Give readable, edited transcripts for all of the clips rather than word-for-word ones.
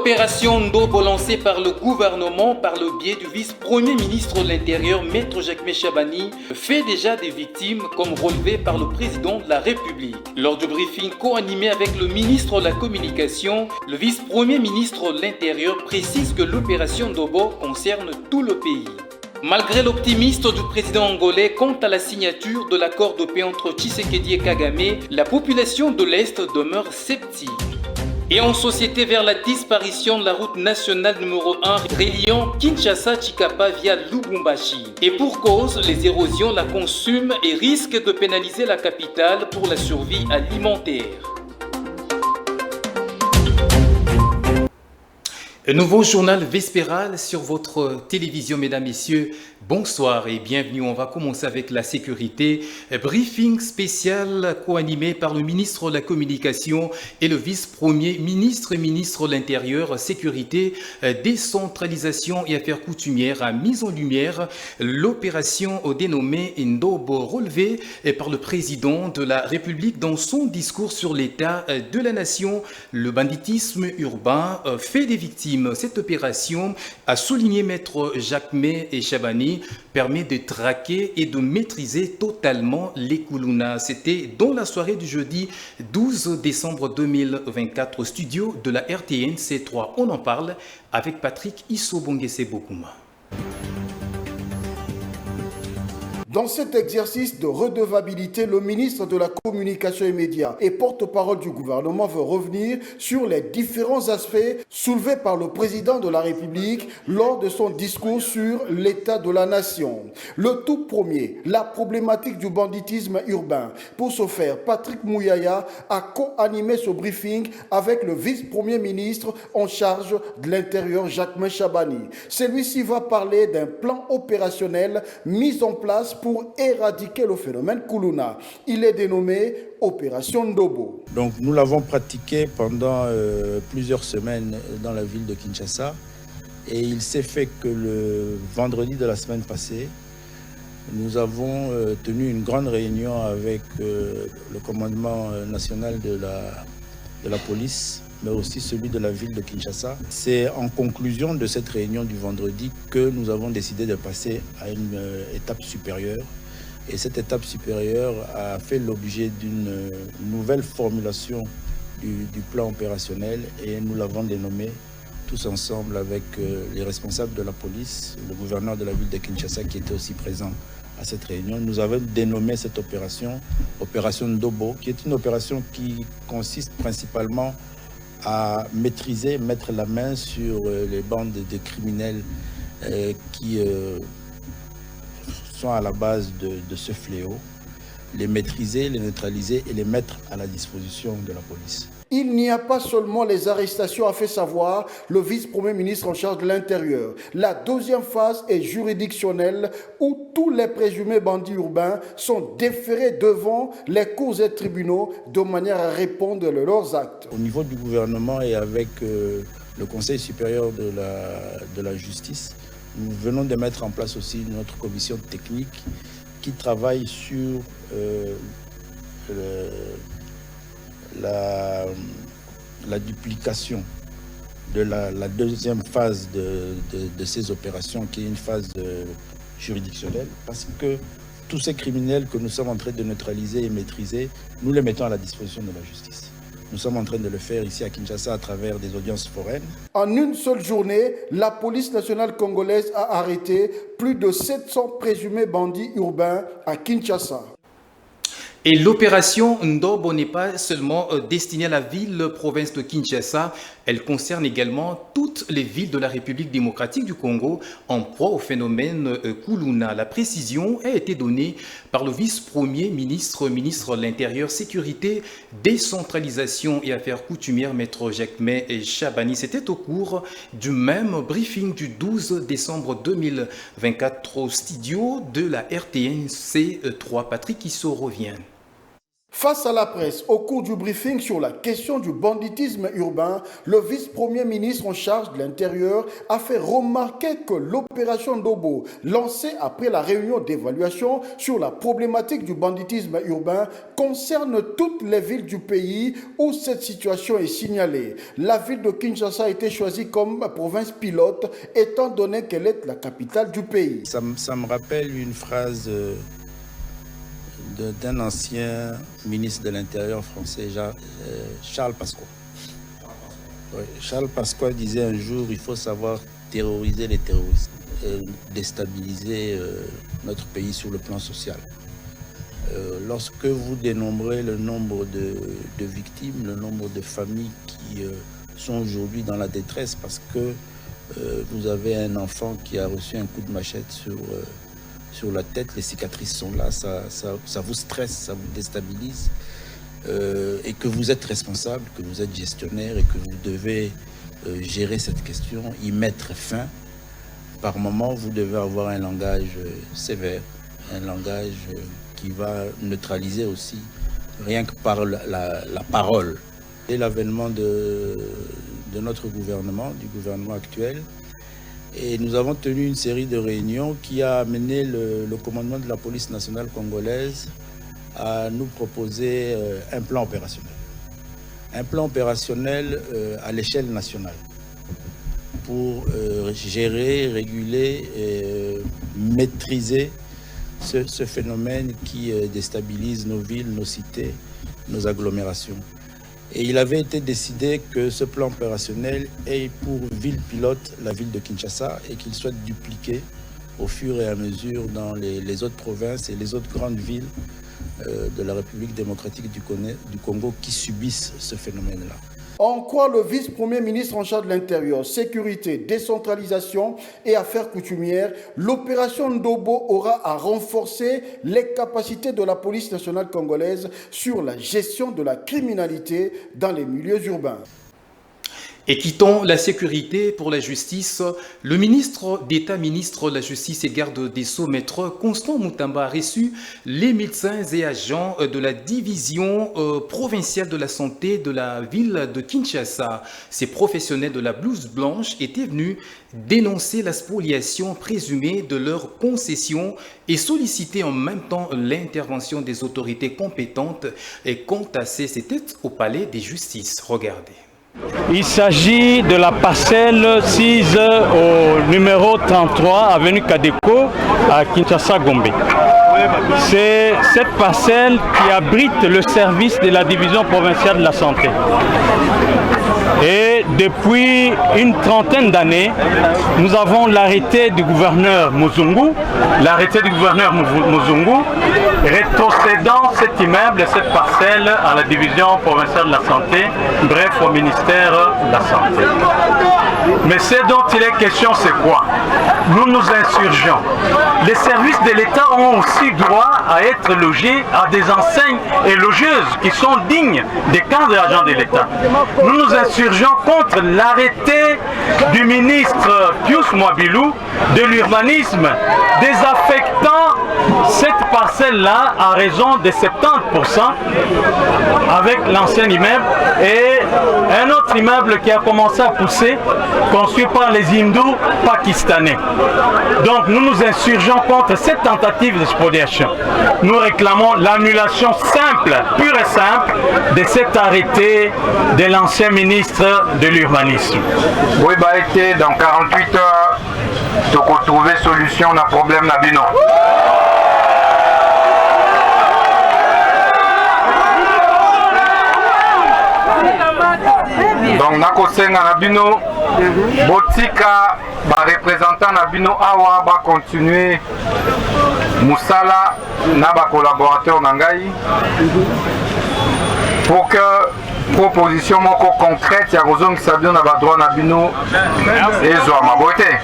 L'opération Ndobo lancée par le gouvernement par le biais du vice-premier ministre de l'Intérieur, Maître Jacques Chabani, fait déjà des victimes comme relevé par le président de la République. Lors du briefing co-animé avec le ministre de la Communication, le vice-premier ministre de l'Intérieur précise que l'opération Ndobo concerne tout le pays. Malgré l'optimisme du président angolais quant à la signature de l'accord de paix entre Tshisekedi et Kagame, la population de l'Est demeure sceptique. Et en société vers la disparition de la route nationale numéro 1 reliant Kinshasa-Chikapa via Lubumbashi. Et pour cause, les érosions la consument et risquent de pénaliser la capitale pour la survie alimentaire. Un nouveau journal vespéral sur votre télévision, mesdames, messieurs. Bonsoir et bienvenue. On va commencer avec la sécurité. Briefing spécial co-animé par le ministre de la Communication et le vice-premier ministre et ministre de l'Intérieur, Sécurité, Décentralisation et Affaires coutumières a mis en lumière l'opération dénommée Ndobo, relevée par le président de la République dans son discours sur l'état de la nation. Le banditisme urbain fait des victimes. Cette opération, a souligné Maître Jacques Chabani, permet de traquer et de maîtriser totalement les Koulouna. C'était dans la soirée du jeudi 12 décembre 2024 au studio de la RTNC3. On en parle avec Patrick Issobongese-Bokuma. Dans cet exercice de redevabilité, le ministre de la Communication et Médias et porte-parole du gouvernement veut revenir sur les différents aspects soulevés par le président de la République lors de son discours sur l'état de la nation. Le tout premier, la problématique du banditisme urbain. Pour ce faire, Patrick Mouyaya a co-animé ce briefing avec le vice-premier ministre en charge de l'Intérieur, Jacques Chabani. Celui-ci va parler d'un plan opérationnel mis en place pour éradiquer le phénomène Koulouna. Il est dénommé Opération Ndobo. Donc nous l'avons pratiqué pendant plusieurs semaines dans la ville de Kinshasa et il s'est fait que le vendredi de la semaine passée, nous avons tenu une grande réunion avec le commandement national de la police, mais aussi celui de la ville de Kinshasa. C'est en conclusion de cette réunion du vendredi que nous avons décidé de passer à une étape supérieure. Et cette étape supérieure a fait l'objet d'une nouvelle formulation du plan opérationnel et nous l'avons dénommé tous ensemble avec les responsables de la police, le gouverneur de la ville de Kinshasa qui était aussi présent à cette réunion. Nous avons dénommé cette opération Ndobo, qui est une opération qui consiste principalement à maîtriser, mettre la main sur les bandes de criminels qui sont à la base de ce fléau, les maîtriser, les neutraliser et les mettre à la disposition de la police. Il n'y a pas seulement les arrestations, a fait savoir le vice-premier ministre en charge de l'Intérieur. La deuxième phase est juridictionnelle où tous les présumés bandits urbains sont déférés devant les cours et tribunaux de manière à répondre de leurs actes. Au niveau du gouvernement et avec le Conseil supérieur de la justice, nous venons de mettre en place aussi notre commission technique qui travaille sur la duplication de la deuxième phase de ces opérations, qui est une phase juridictionnelle, parce que tous ces criminels que nous sommes en train de neutraliser et maîtriser, nous les mettons à la disposition de la justice. Nous sommes en train de le faire ici à Kinshasa à travers des audiences foraines. En une seule journée, la police nationale congolaise a arrêté plus de 700 présumés bandits urbains à Kinshasa. Et l'opération Ndobo n'est pas seulement destinée à la ville-province de Kinshasa, elle concerne également toutes les villes de la République démocratique du Congo en proie au phénomène Koulouna. La précision a été donnée par le vice-premier ministre de l'Intérieur, Sécurité, Décentralisation et Affaires coutumières, Maître Jacques Chabani. C'était au cours du même briefing du 12 décembre 2024 au studio de la RTNC3. Patrick Issou revient. Face à la presse, au cours du briefing sur la question du banditisme urbain, le vice-premier ministre en charge de l'Intérieur a fait remarquer que l'opération Ndobo, lancée après la réunion d'évaluation sur la problématique du banditisme urbain, concerne toutes les villes du pays où cette situation est signalée. La ville de Kinshasa a été choisie comme province pilote, étant donné qu'elle est la capitale du pays. Ça me rappelle une phrase d'un ancien ministre de l'Intérieur français, Charles Pasqua. Oui, Charles Pasqua disait un jour, il faut savoir terroriser les terroristes, déstabiliser notre pays sur le plan social. Lorsque vous dénombrez le nombre de victimes, le nombre de familles qui sont aujourd'hui dans la détresse parce que vous avez un enfant qui a reçu un coup de machette sur la tête, les cicatrices sont là, ça vous stresse, ça vous déstabilise, et que vous êtes responsable, que vous êtes gestionnaire et que vous devez gérer cette question, y mettre fin. Par moment, vous devez avoir un langage sévère, un langage qui va neutraliser aussi, rien que par la parole. Et l'avènement de notre gouvernement, du gouvernement actuel, et nous avons tenu une série de réunions qui a amené le commandement de la police nationale congolaise à nous proposer un plan opérationnel. Un plan opérationnel à l'échelle nationale pour gérer, réguler et maîtriser ce phénomène qui déstabilise nos villes, nos cités, nos agglomérations. Et il avait été décidé que ce plan opérationnel ait pour ville pilote la ville de Kinshasa et qu'il soit dupliqué au fur et à mesure dans les autres provinces et les autres grandes villes de la République démocratique du Congo qui subissent ce phénomène-là. En quoi le vice-premier ministre en charge de l'Intérieur, sécurité, décentralisation et affaires coutumières, l'opération Ndobo aura à renforcer les capacités de la police nationale congolaise sur la gestion de la criminalité dans les milieux urbains. Et quittons la sécurité pour la justice, le ministre d'État, ministre de la Justice et garde des Sceaux, maître Constant Moutamba, a reçu les médecins et agents de la division provinciale de la santé de la ville de Kinshasa. Ces professionnels de la blouse blanche étaient venus dénoncer la spoliation présumée de leurs concessions et solliciter en même temps l'intervention des autorités compétentes. Et contasser, c'était au palais des justices. Regardez. Il s'agit de la parcelle 6 au numéro 33, avenue Kadeko, à Kinshasa-Gombe. C'est cette parcelle qui abrite le service de la division provinciale de la santé. Et depuis une trentaine d'années, nous avons l'arrêté du gouverneur Muzungu, rétrocédant cet immeuble et cette parcelle à la division provinciale de la santé, bref au ministère de la Santé. Mais ce dont il est question, c'est quoi? Nous nous insurgeons. Les services de l'État ont aussi droit à être logés à des enseignes et logeuses qui sont dignes des cadres et agents de l'État. Nous nous insurgeons contre l'arrêté du ministre Pius Mwabilou de l'urbanisme désaffectant cette parcelle-là à raison de 70% avec l'ancien immeuble et un autre immeuble qui a commencé à pousser, construit par les hindous pakistanais. Donc nous nous insurgeons contre cette tentative de spoliation. Nous réclamons l'annulation simple, pure et simple, de cet arrêté de l'ancien ministre de l'urbanisme. Oui, bah été dans 48 heures, tu peux trouver solution à problème na bino. Donc nakosenga na bino botika ba représentant na bino awa ba continuer musala na ba collaborateur na ngai pour que proposition moko concrète ya kozongisa bino na ba droit na bino ezwa mabote.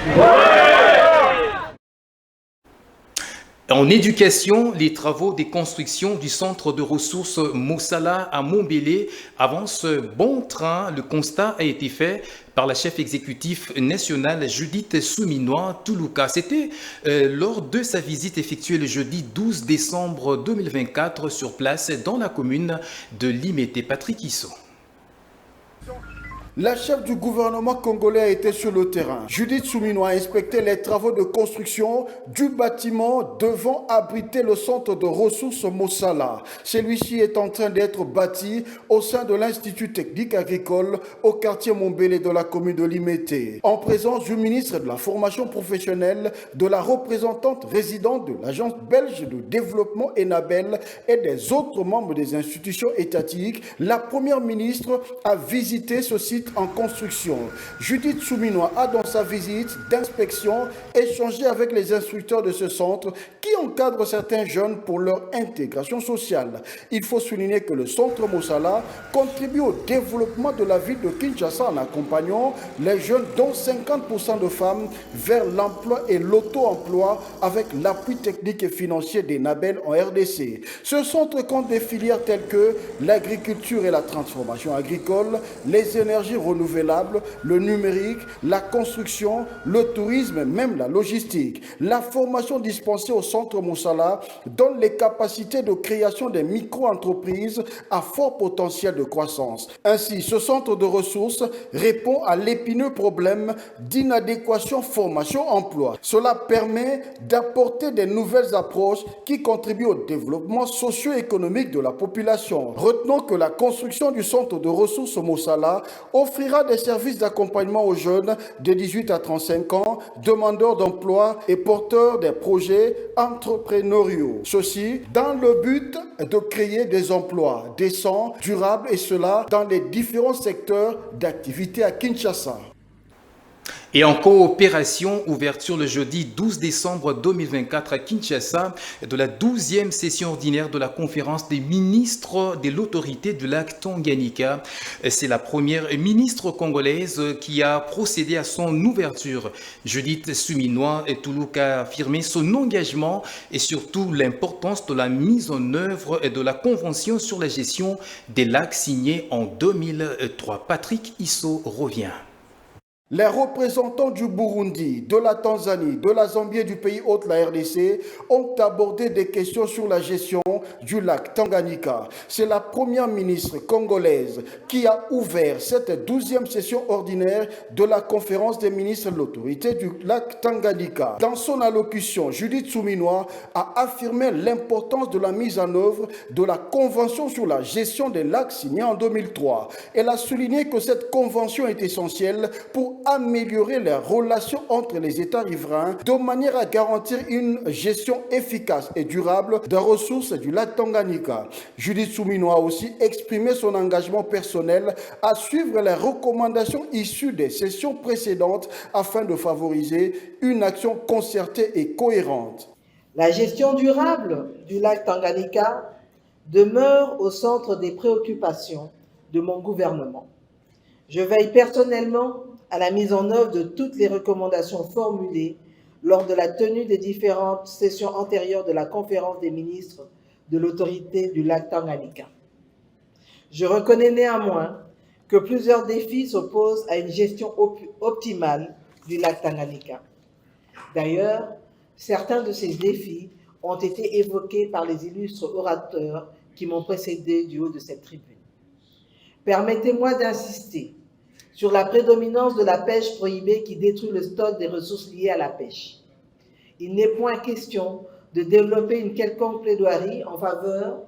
En éducation, les travaux de construction du centre de ressources Mosala à Montbéliard avancent bon train. Le constat a été fait par la chef exécutive nationale Judith Souminois-Toulouka. C'était lors de sa visite effectuée le jeudi 12 décembre 2024 sur place dans la commune de Limete. Patrick Issot. La chef du gouvernement congolais a été sur le terrain. Judith Souminois a inspecté les travaux de construction du bâtiment devant abriter le centre de ressources Mosala. Celui-ci est en train d'être bâti au sein de l'Institut technique agricole au quartier Montbéliard de la commune de Limete. En présence du ministre de la formation professionnelle, de la représentante résidente de l'Agence belge de développement ENABEL et des autres membres des institutions étatiques, la première ministre a visité ce site en construction. Judith Souminois a dans sa visite d'inspection échangé avec les instructeurs de ce centre qui encadrent certains jeunes pour leur intégration sociale. Il faut souligner que le centre Mosala contribue au développement de la ville de Kinshasa en accompagnant les jeunes, dont 50% de femmes, vers l'emploi et l'auto-emploi avec l'appui technique et financier des NABEL en RDC. Ce centre compte des filières telles que l'agriculture et la transformation agricole, les énergies renouvelables, le numérique, la construction, le tourisme, même la logistique. La formation dispensée au centre Mosala donne les capacités de création des micro-entreprises à fort potentiel de croissance. Ainsi, ce centre de ressources répond à l'épineux problème d'inadéquation formation-emploi. Cela permet d'apporter des nouvelles approches qui contribuent au développement socio-économique de la population. Retenons que la construction du centre de ressources Mosala offrira des services d'accompagnement aux jeunes de 18 à 35 ans, demandeurs d'emploi et porteurs des projets entrepreneuriaux. Ceci dans le but de créer des emplois décents, durables et cela dans les différents secteurs d'activité à Kinshasa. Et en coopération, ouverture le jeudi 12 décembre 2024 à Kinshasa de la 12e session ordinaire de la conférence des ministres de l'autorité du lac Tanganyika. C'est la première ministre congolaise qui a procédé à son ouverture. Judith Souminois-Toulouka a affirmé son engagement et surtout l'importance de la mise en œuvre de la convention sur la gestion des lacs signée en 2003. Patrick Issot revient. Les représentants du Burundi, de la Tanzanie, de la Zambie et du pays hôte, la RDC, ont abordé des questions sur la gestion du lac Tanganyika. C'est la première ministre congolaise qui a ouvert cette 12e session ordinaire de la conférence des ministres de l'autorité du lac Tanganyika. Dans son allocution, Judith Souminois a affirmé l'importance de la mise en œuvre de la convention sur la gestion des lacs signée en 2003. Elle a souligné que cette convention est essentielle pour améliorer les relations entre les États riverains de manière à garantir une gestion efficace et durable des ressources du lac Tanganyika. Judith Souminois a aussi exprimé son engagement personnel à suivre les recommandations issues des sessions précédentes afin de favoriser une action concertée et cohérente. La gestion durable du lac Tanganyika demeure au centre des préoccupations de mon gouvernement. Je veille personnellement à la mise en œuvre de toutes les recommandations formulées lors de la tenue des différentes sessions antérieures de la conférence des ministres de l'autorité du lac Tanganyika. Je reconnais néanmoins que plusieurs défis s'opposent à une gestion optimale du lac Tanganyika. D'ailleurs, certains de ces défis ont été évoqués par les illustres orateurs qui m'ont précédé du haut de cette tribune. Permettez-moi d'insister sur la prédominance de la pêche prohibée qui détruit le stock des ressources liées à la pêche. Il n'est point question de développer une quelconque plaidoirie en faveur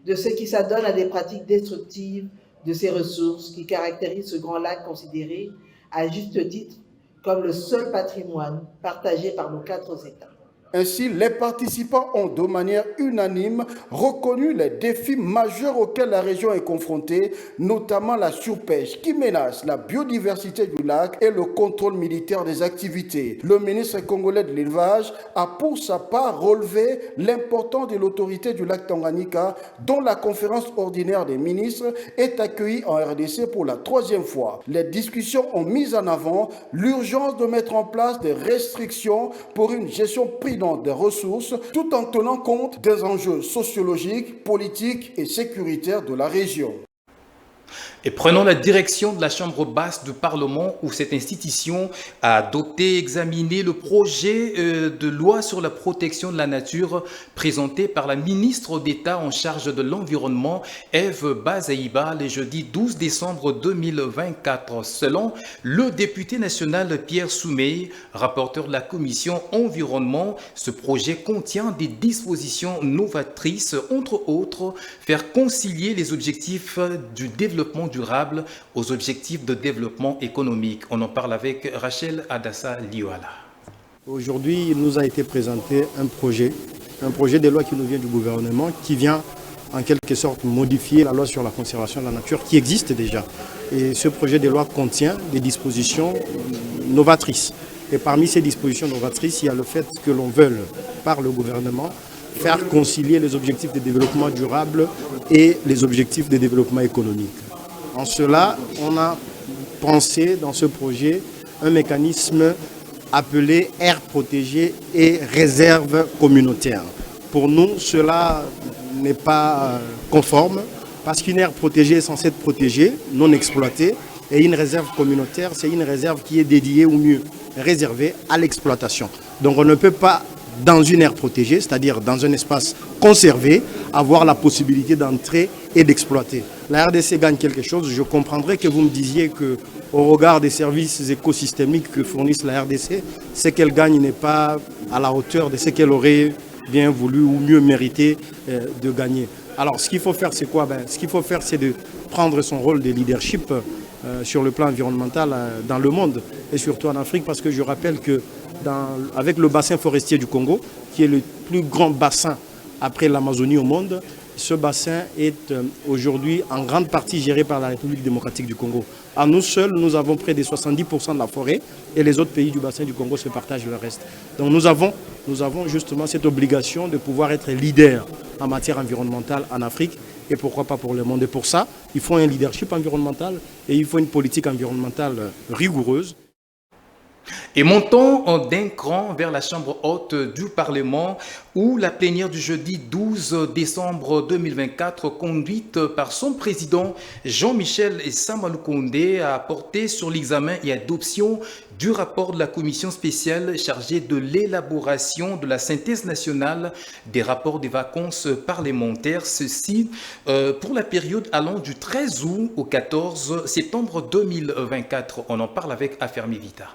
de ce qui s'adonne à des pratiques destructives de ces ressources qui caractérisent ce grand lac considéré, à juste titre, comme le seul patrimoine partagé par nos 4 États. Ainsi, les participants ont de manière unanime reconnu les défis majeurs auxquels la région est confrontée, notamment la surpêche qui menace la biodiversité du lac et le contrôle militaire des activités. Le ministre congolais de l'élevage a pour sa part relevé l'importance de l'autorité du lac Tanganyika, dont la conférence ordinaire des ministres est accueillie en RDC pour la 3e fois. Les discussions ont mis en avant l'urgence de mettre en place des restrictions pour une gestion privée pertinent des ressources tout en tenant compte des enjeux sociologiques, politiques et sécuritaires de la région. Et prenons la direction de la Chambre basse du Parlement où cette institution a adopté et examiné le projet de loi sur la protection de la nature présenté par la ministre d'État en charge de l'environnement, Eve Bazaïba, le jeudi 12 décembre 2024. Selon le député national Pierre Soumey, rapporteur de la commission environnement, ce projet contient des dispositions novatrices, entre autres, faire concilier les objectifs du développement durable aux objectifs de développement économique. On en parle avec Rachel Adassa Liwala. Aujourd'hui, il nous a été présenté un projet de loi qui nous vient du gouvernement, qui vient en quelque sorte modifier la loi sur la conservation de la nature qui existe déjà. Et ce projet de loi contient des dispositions novatrices. Et parmi ces dispositions novatrices, il y a le fait que l'on veuille, par le gouvernement, faire concilier les objectifs de développement durable et les objectifs de développement économique. En cela, on a pensé dans ce projet un mécanisme appelé aires protégées et réserves communautaires. Pour nous, cela n'est pas conforme parce qu'une aire protégée est censée être protégée, non exploitée, et une réserve communautaire, c'est une réserve qui est dédiée ou mieux réservée à l'exploitation. Donc on ne peut pas, dans une aire protégée, c'est-à-dire dans un espace conservé, avoir la possibilité d'entrer et d'exploiter. La RDC gagne quelque chose. Je comprendrais que vous me disiez qu'au regard des services écosystémiques que fournissent la RDC, ce qu'elle gagne n'est pas à la hauteur de ce qu'elle aurait bien voulu ou mieux mérité de gagner. Alors ce qu'il faut faire, c'est quoi? Ce qu'il faut faire, c'est de prendre son rôle de leadership sur le plan environnemental dans le monde et surtout en Afrique, parce que je rappelle que avec le bassin forestier du Congo, qui est le plus grand bassin après l'Amazonie au monde, ce bassin est aujourd'hui en grande partie géré par la République démocratique du Congo. À nous seuls, nous avons près de 70% de la forêt et les autres pays du bassin du Congo se partagent le reste. Donc nous avons justement cette obligation de pouvoir être leader en matière environnementale en Afrique et pourquoi pas pour le monde. Et pour ça, il faut un leadership environnemental et il faut une politique environnementale rigoureuse. Et montons d'un cran vers la Chambre haute du Parlement où la plénière du jeudi 12 décembre 2024, conduite par son président Jean-Michel Sama Lukonde, a porté sur l'examen et adoption du rapport de la commission spéciale chargée de l'élaboration de la synthèse nationale des rapports des vacances parlementaires, ceci pour la période allant du 13 août au 14 septembre 2024. On en parle avec Affermi Vita.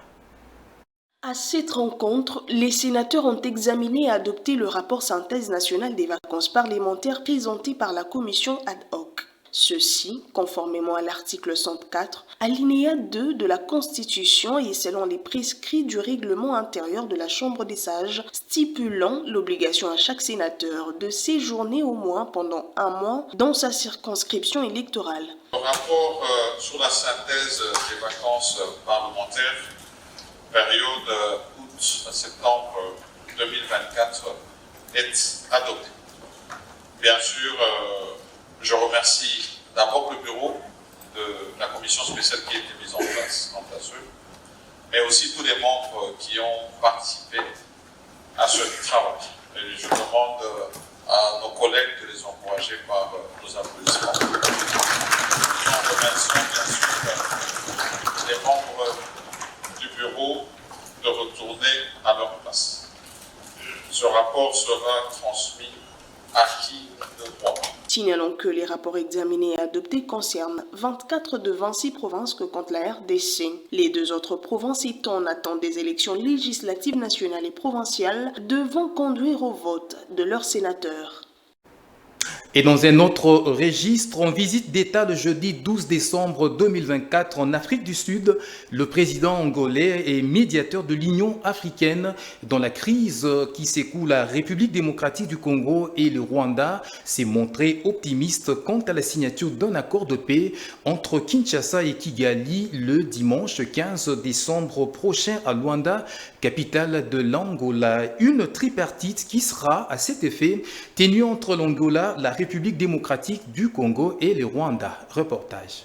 À cette rencontre, les sénateurs ont examiné et adopté le rapport synthèse nationale des vacances parlementaires présenté par la commission ad hoc. Ceci, conformément à l'article 104, alinéa 2 de la Constitution et selon les prescrits du règlement intérieur de la Chambre des sages, stipulant l'obligation à chaque sénateur de séjourner au moins pendant un mois dans sa circonscription électorale. Le rapport sur la synthèse des vacances parlementaires période août-septembre 2024 est adoptée. Bien sûr, je remercie d'abord le bureau de la commission spéciale qui a été mise en place, mais aussi tous les membres qui ont participé à ce travail. Et je demande à nos collègues de les encourager par nos applaudissements. Nous remercions bien sûr les membres du bureau de retourner à leur place. Ce rapport sera transmis à qui de droit. Signalons que les rapports examinés et adoptés concernent 24 de 26 provinces que compte la RDC. Les deux autres provinces étant en attente des élections législatives nationales et provinciales devant conduire au vote de leurs sénateurs. Et dans un autre registre, en visite d'État le jeudi 12 décembre 2024 en Afrique du Sud, le président angolais et médiateur de l'Union africaine dans la crise qui secoue la République démocratique du Congo et le Rwanda s'est montré optimiste quant à la signature d'un accord de paix entre Kinshasa et Kigali le dimanche 15 décembre prochain à Luanda, capitale de l'Angola. Une tripartite qui sera à cet effet tenue entre l'Angola, la République démocratique du Congo et le Rwanda. Reportage.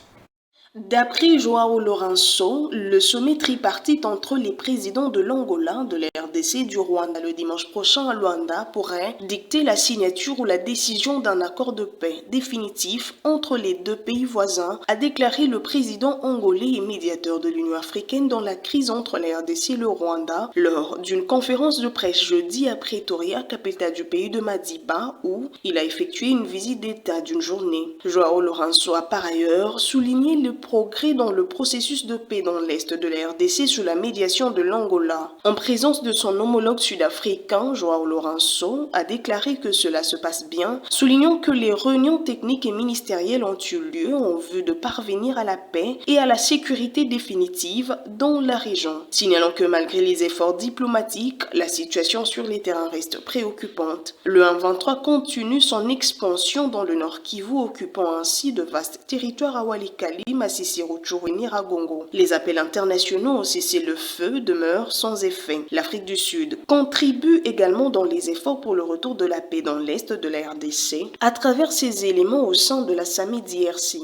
D'après Joao Lourenço, le sommet tripartite entre les présidents de l'Angola, de la RDC et du Rwanda le dimanche prochain à Luanda pourrait dicter la signature ou la décision d'un accord de paix définitif entre les deux pays voisins, a déclaré le président angolais et médiateur de l'Union africaine dans la crise entre la RDC et le Rwanda lors d'une conférence de presse jeudi à Pretoria, capitale du pays de Madiba, où il a effectué une visite d'État d'une journée. Joao Lourenço a par ailleurs souligné le progrès dans le processus de paix dans l'est de la RDC sous la médiation de l'Angola. En présence de son homologue sud-africain, Joao Lourenço a déclaré que cela se passe bien, soulignant que les réunions techniques et ministérielles ont eu lieu en vue de parvenir à la paix et à la sécurité définitive dans la région. Signalant que malgré les efforts diplomatiques, la situation sur les terrains reste préoccupante. Le M23 continue son expansion dans le Nord Kivu, occupant ainsi de vastes territoires à Walikale, Masisi, Rutshuru et Nyiragongo. Les appels internationaux au cessez-le-feu demeurent sans effet. L'Afrique du Sud contribue également dans les efforts pour le retour de la paix dans l'est de la RDC à travers ses éléments au sein de la SAMI-DRC.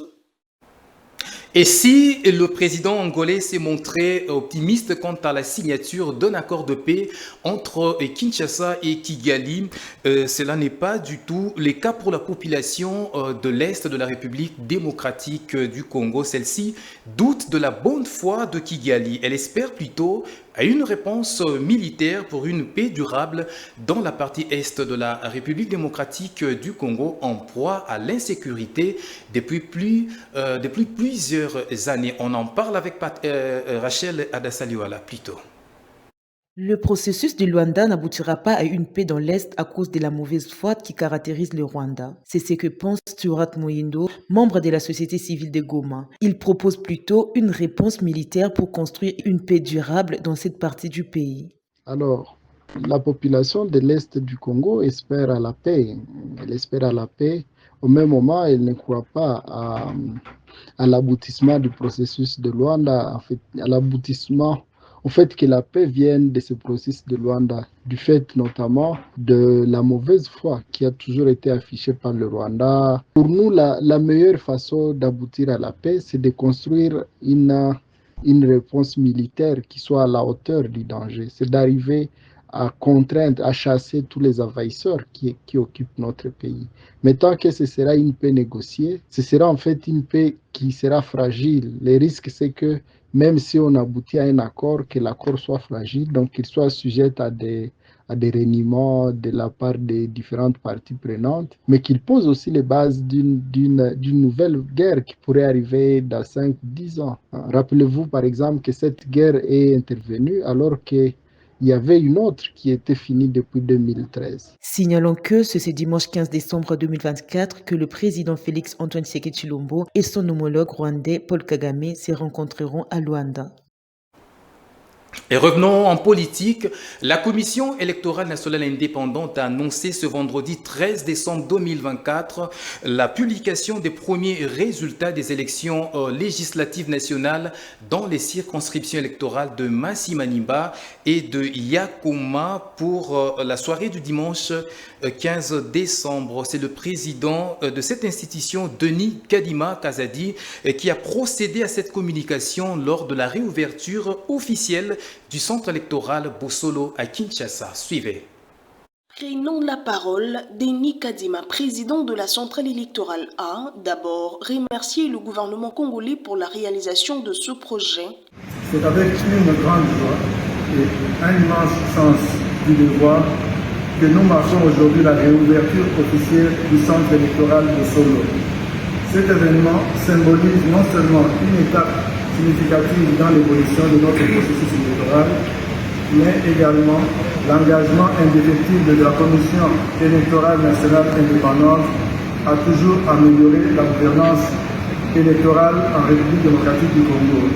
Et si le président angolais s'est montré optimiste quant à la signature d'un accord de paix entre Kinshasa et Kigali, cela n'est pas du tout le cas pour la population de l'Est de la République démocratique du Congo. Celle-ci doute de la bonne foi de Kigali. Elle espère plutôt à une réponse militaire pour une paix durable dans la partie est de la République démocratique du Congo en proie à l'insécurité depuis plusieurs années. On en parle avec Rachel Adassaliwala plus tôt. Le processus du Luanda n'aboutira pas à une paix dans l'Est à cause de la mauvaise foi qui caractérise le Rwanda. C'est ce que pense Stuart Moyindo, membre de la société civile de Goma. Il propose plutôt une réponse militaire pour construire une paix durable dans cette partie du pays. Alors, la population de l'Est du Congo espère à la paix. Elle espère à la paix. Au même moment, elle ne croit pas à l'aboutissement du processus de Luanda, en fait, à l'aboutissement au fait que la paix vienne de ce processus de Luanda, du fait notamment de la mauvaise foi qui a toujours été affichée par le Rwanda. Pour nous, la meilleure façon d'aboutir à la paix, c'est de construire une réponse militaire qui soit à la hauteur du danger. C'est d'arriver à contraindre, à chasser tous les envahisseurs qui occupent notre pays. Mais tant que ce sera une paix négociée, ce sera en fait une paix qui sera fragile. Le risque, c'est que même si on aboutit à un accord, que l'accord soit fragile, donc qu'il soit sujet à des reniements de la part des différentes parties prenantes, mais qu'il pose aussi les bases d'une nouvelle guerre qui pourrait arriver dans 5-10 ans. Rappelez-vous par exemple que cette guerre est intervenue alors qu'il y avait une autre qui était finie depuis 2013. Signalons que c'est ce dimanche 15 décembre 2024 que le président Félix Antoine Tshisekedi Tshilombo et son homologue rwandais Paul Kagame se rencontreront à Luanda. Et revenons en politique. La Commission électorale nationale indépendante a annoncé ce vendredi 13 décembre 2024 la publication des premiers résultats des élections législatives nationales dans les circonscriptions électorales de Massi-Manimba et de Yakoma pour la soirée du dimanche 15 décembre. C'est le président de cette institution, Denis Kadima Kazadi, qui a procédé à cette communication lors de la réouverture officielle du centre électoral Bosolo à Kinshasa. Suivez. Prenons la parole, Denis Kadima, président de la centrale électorale A. D'abord, remercier le gouvernement congolais pour la réalisation de ce projet. C'est avec une grande joie et un immense sens du devoir que nous marquons aujourd'hui la réouverture officielle du centre électoral Bosolo. Cet événement symbolise non seulement une étape significative dans l'évolution de notre processus électoral, mais également l'engagement indéfectible de la Commission électorale nationale indépendante à toujours améliorer la gouvernance électorale en République démocratique du Congo.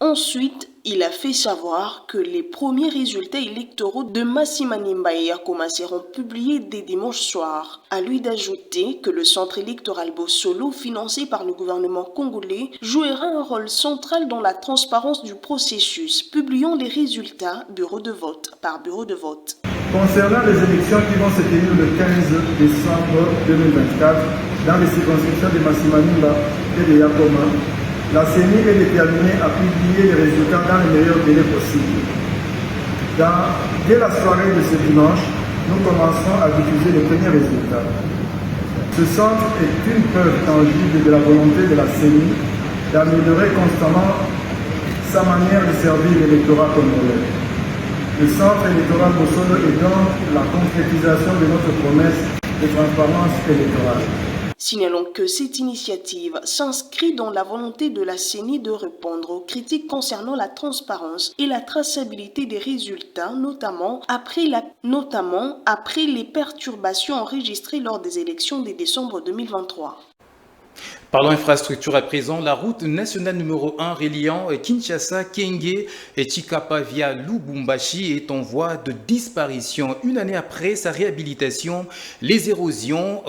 Ensuite, il a fait savoir que les premiers résultats électoraux de Massi-Manimba et Yakoma seront publiés dès dimanche soir. À lui d'ajouter que le centre électoral Bosolo, financé par le gouvernement congolais, jouera un rôle central dans la transparence du processus, publiant les résultats bureau de vote par bureau de vote. Concernant les élections qui vont se tenir le 15 décembre 2024 dans les circonscriptions de Massi-Manimba et de Yakoma, La CENI est déterminée à publier les résultats dans les meilleurs délais possibles. Dès la soirée de ce dimanche, nous commencerons à diffuser les premiers résultats. Ce centre est une preuve tangible de la volonté de la CENI d'améliorer constamment sa manière de servir l'électorat congolais. Le centre électoral Bossolo est donc la concrétisation de notre promesse de transparence électorale. Signalons que cette initiative s'inscrit dans la volonté de la CENI de répondre aux critiques concernant la transparence et la traçabilité des résultats, notamment après les perturbations enregistrées lors des élections de décembre 2023. Parlons infrastructure à présent. La route nationale numéro 1 reliant Kinshasa, Kenge et Chikapa via Lubumbashi est en voie de disparition. Une année après sa réhabilitation, les érosions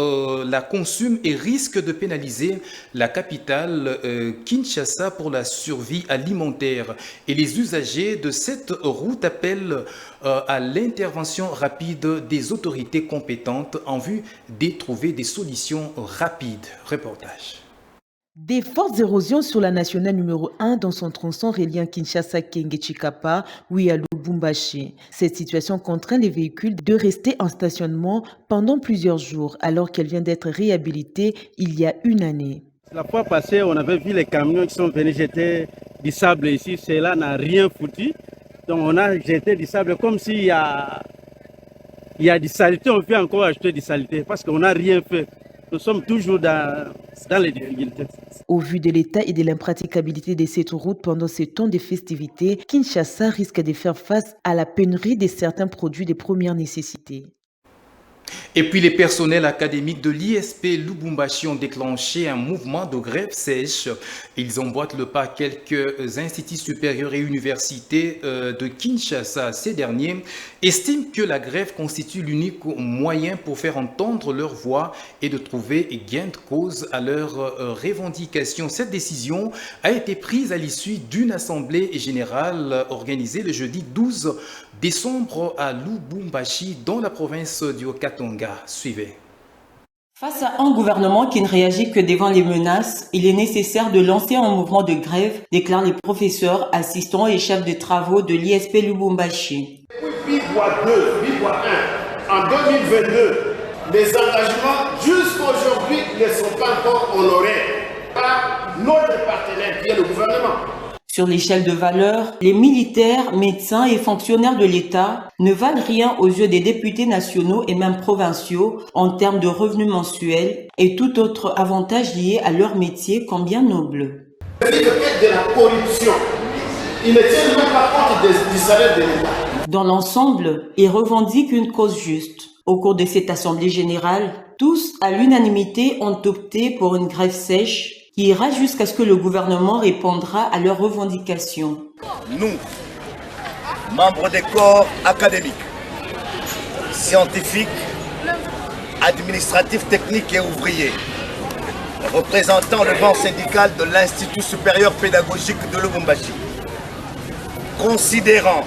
la consument et risquent de pénaliser la capitale Kinshasa pour la survie alimentaire. Et les usagers de cette route appellent à l'intervention rapide des autorités compétentes en vue de trouver des solutions rapides. Reportage. Des fortes érosions sur la nationale numéro 1 dans son tronçon reliant Kinshasa, Kenge, Chikapa, oui à Lubumbashi. Cette situation contraint les véhicules de rester en stationnement pendant plusieurs jours alors qu'elle vient d'être réhabilitée il y a une année. La fois passée, on avait vu les camions qui sont venus jeter du sable ici. Cela n'a rien foutu. Donc on a jeté du sable comme s'il y a du saleté. On peut encore ajouter du saleté parce qu'on n'a rien fait. Nous sommes toujours dans les difficultés. Au vu de l'état et de l'impraticabilité de cette route pendant ce temps de festivités, Kinshasa risque de faire face à la pénurie de certains produits de première nécessité. Et puis les personnels académiques de l'ISP Lubumbashi ont déclenché un mouvement de grève sèche. Ils emboîtent le pas à quelques instituts supérieurs et universités de Kinshasa. Ces derniers estiment que la grève constitue l'unique moyen pour faire entendre leur voix et de trouver gain de cause à leurs revendications. Cette décision a été prise à l'issue d'une assemblée générale organisée le jeudi 12 décembre à Lubumbashi, dans la province du Haut-Katanga. Suivez. Face à un gouvernement qui ne réagit que devant les menaces, il est nécessaire de lancer un mouvement de grève, déclarent les professeurs, assistants et chefs de travaux de l'ISP Lubumbashi. Depuis Bibois 2, Bibois 1, en 2022, les engagements jusqu'à aujourd'hui ne sont pas encore honorés par notre partenaire qui est le gouvernement. Sur l'échelle de valeur, les militaires, médecins et fonctionnaires de l'État ne valent rien aux yeux des députés nationaux et même provinciaux en termes de revenus mensuels et tout autre avantage lié à leur métier combien noble. Le fait de la corruption, il ne tient même pas compte du salaire de l'État. Dans l'ensemble, ils revendiquent une cause juste. Au cours de cette assemblée générale, tous à l'unanimité ont opté pour une grève sèche qui ira jusqu'à ce que le gouvernement répondra à leurs revendications. Nous, membres des corps académiques, scientifiques, administratifs, techniques et ouvriers, représentant le banc syndical de l'Institut supérieur pédagogique de Lubumbashi, considérant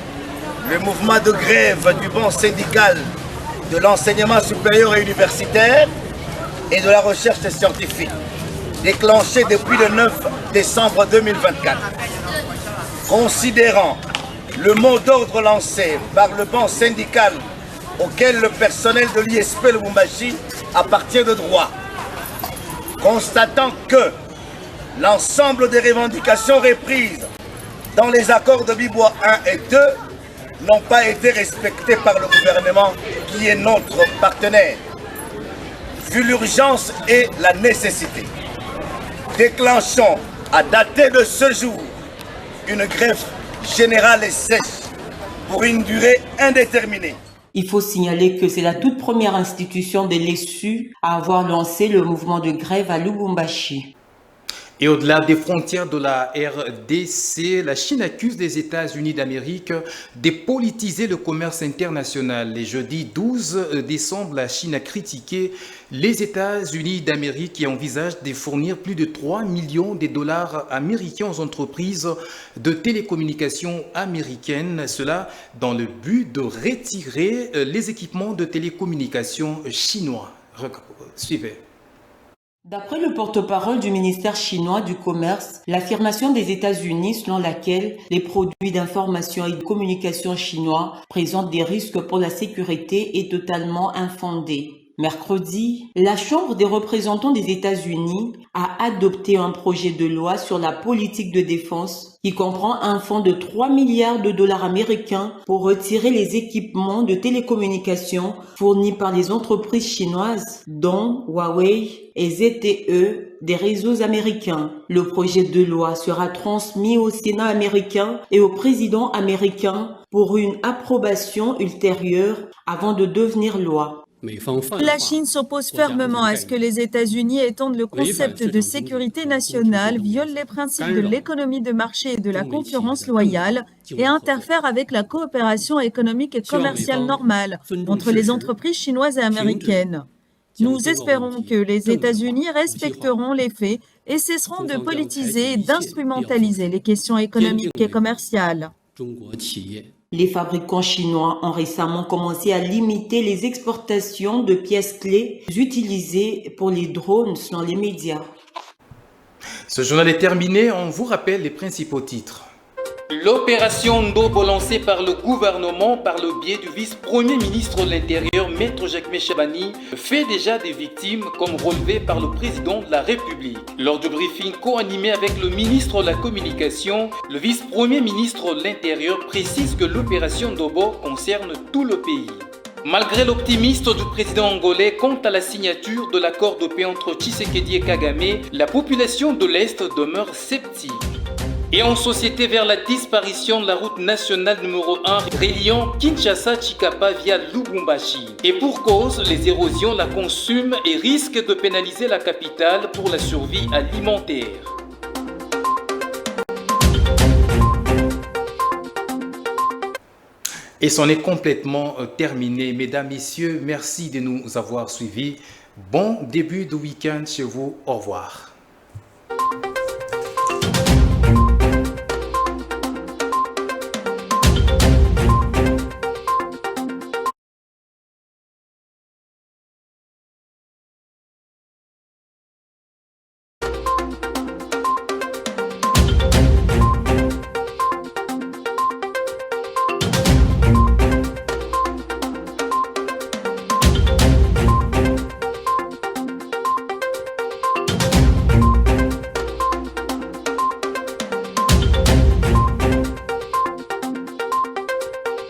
le mouvement de grève du banc syndical de l'enseignement supérieur et universitaire et de la recherche scientifique, déclenché depuis le 9 décembre 2024. Considérant le mot d'ordre lancé par le banc syndical auquel le personnel de l'ISP Lubumbashi appartient de droit, constatant que l'ensemble des revendications reprises dans les accords de Bibois 1 et 2 n'ont pas été respectées par le gouvernement qui est notre partenaire, vu l'urgence et la nécessité. Déclenchons à dater de ce jour une grève générale et sèche pour une durée indéterminée. Il faut signaler que c'est la toute première institution de l'ESU à avoir lancé le mouvement de grève à Lubumbashi. Et au-delà des frontières de la RDC, la Chine accuse les États-Unis d'Amérique de politiser le commerce international. Le jeudi 12 décembre, la Chine a critiqué les États-Unis d'Amérique qui envisagent de fournir plus de 3 millions de dollars américains aux entreprises de télécommunications américaines. Cela dans le but de retirer les équipements de télécommunications chinois. Suivez. D'après le porte-parole du ministère chinois du Commerce, l'affirmation des États-Unis selon laquelle les produits d'information et de communication chinois présentent des risques pour la sécurité est totalement infondée. Mercredi, la Chambre des représentants des États-Unis a adopté un projet de loi sur la politique de défense qui comprend un fonds de 3 milliards de dollars américains pour retirer les équipements de télécommunications fournis par les entreprises chinoises, dont Huawei et ZTE, des réseaux américains. Le projet de loi sera transmis au Sénat américain et au président américain pour une approbation ultérieure avant de devenir loi. La Chine s'oppose fermement à ce que les États-Unis étendent le concept de sécurité nationale, violent les principes de l'économie de marché et de la concurrence loyale et interfèrent avec la coopération économique et commerciale normale entre les entreprises chinoises et américaines. Nous espérons que les États-Unis respecteront les faits et cesseront de politiser et d'instrumentaliser les questions économiques et commerciales. Les fabricants chinois ont récemment commencé à limiter les exportations de pièces clés utilisées pour les drones selon les médias. Ce journal est terminé, on vous rappelle les principaux titres. L'opération Ndobo lancée par le gouvernement par le biais du vice-premier ministre de l'Intérieur, Maître Jacques Chabani, fait déjà des victimes comme relevé par le président de la République. Lors du briefing co-animé avec le ministre de la Communication, le vice-premier ministre de l'Intérieur précise que l'opération Ndobo concerne tout le pays. Malgré l'optimisme du président angolais quant à la signature de l'accord de paix entre Tshisekedi et Kagame, la population de l'Est demeure sceptique. Et en société vers la disparition de la route nationale numéro 1 reliant Kinshasa-Chikapa via Lubumbashi. Et pour cause, les érosions la consument et risquent de pénaliser la capitale pour la survie alimentaire. Et c'en est complètement terminé. Mesdames, Messieurs, merci de nous avoir suivis. Bon début de week-end chez vous. Au revoir.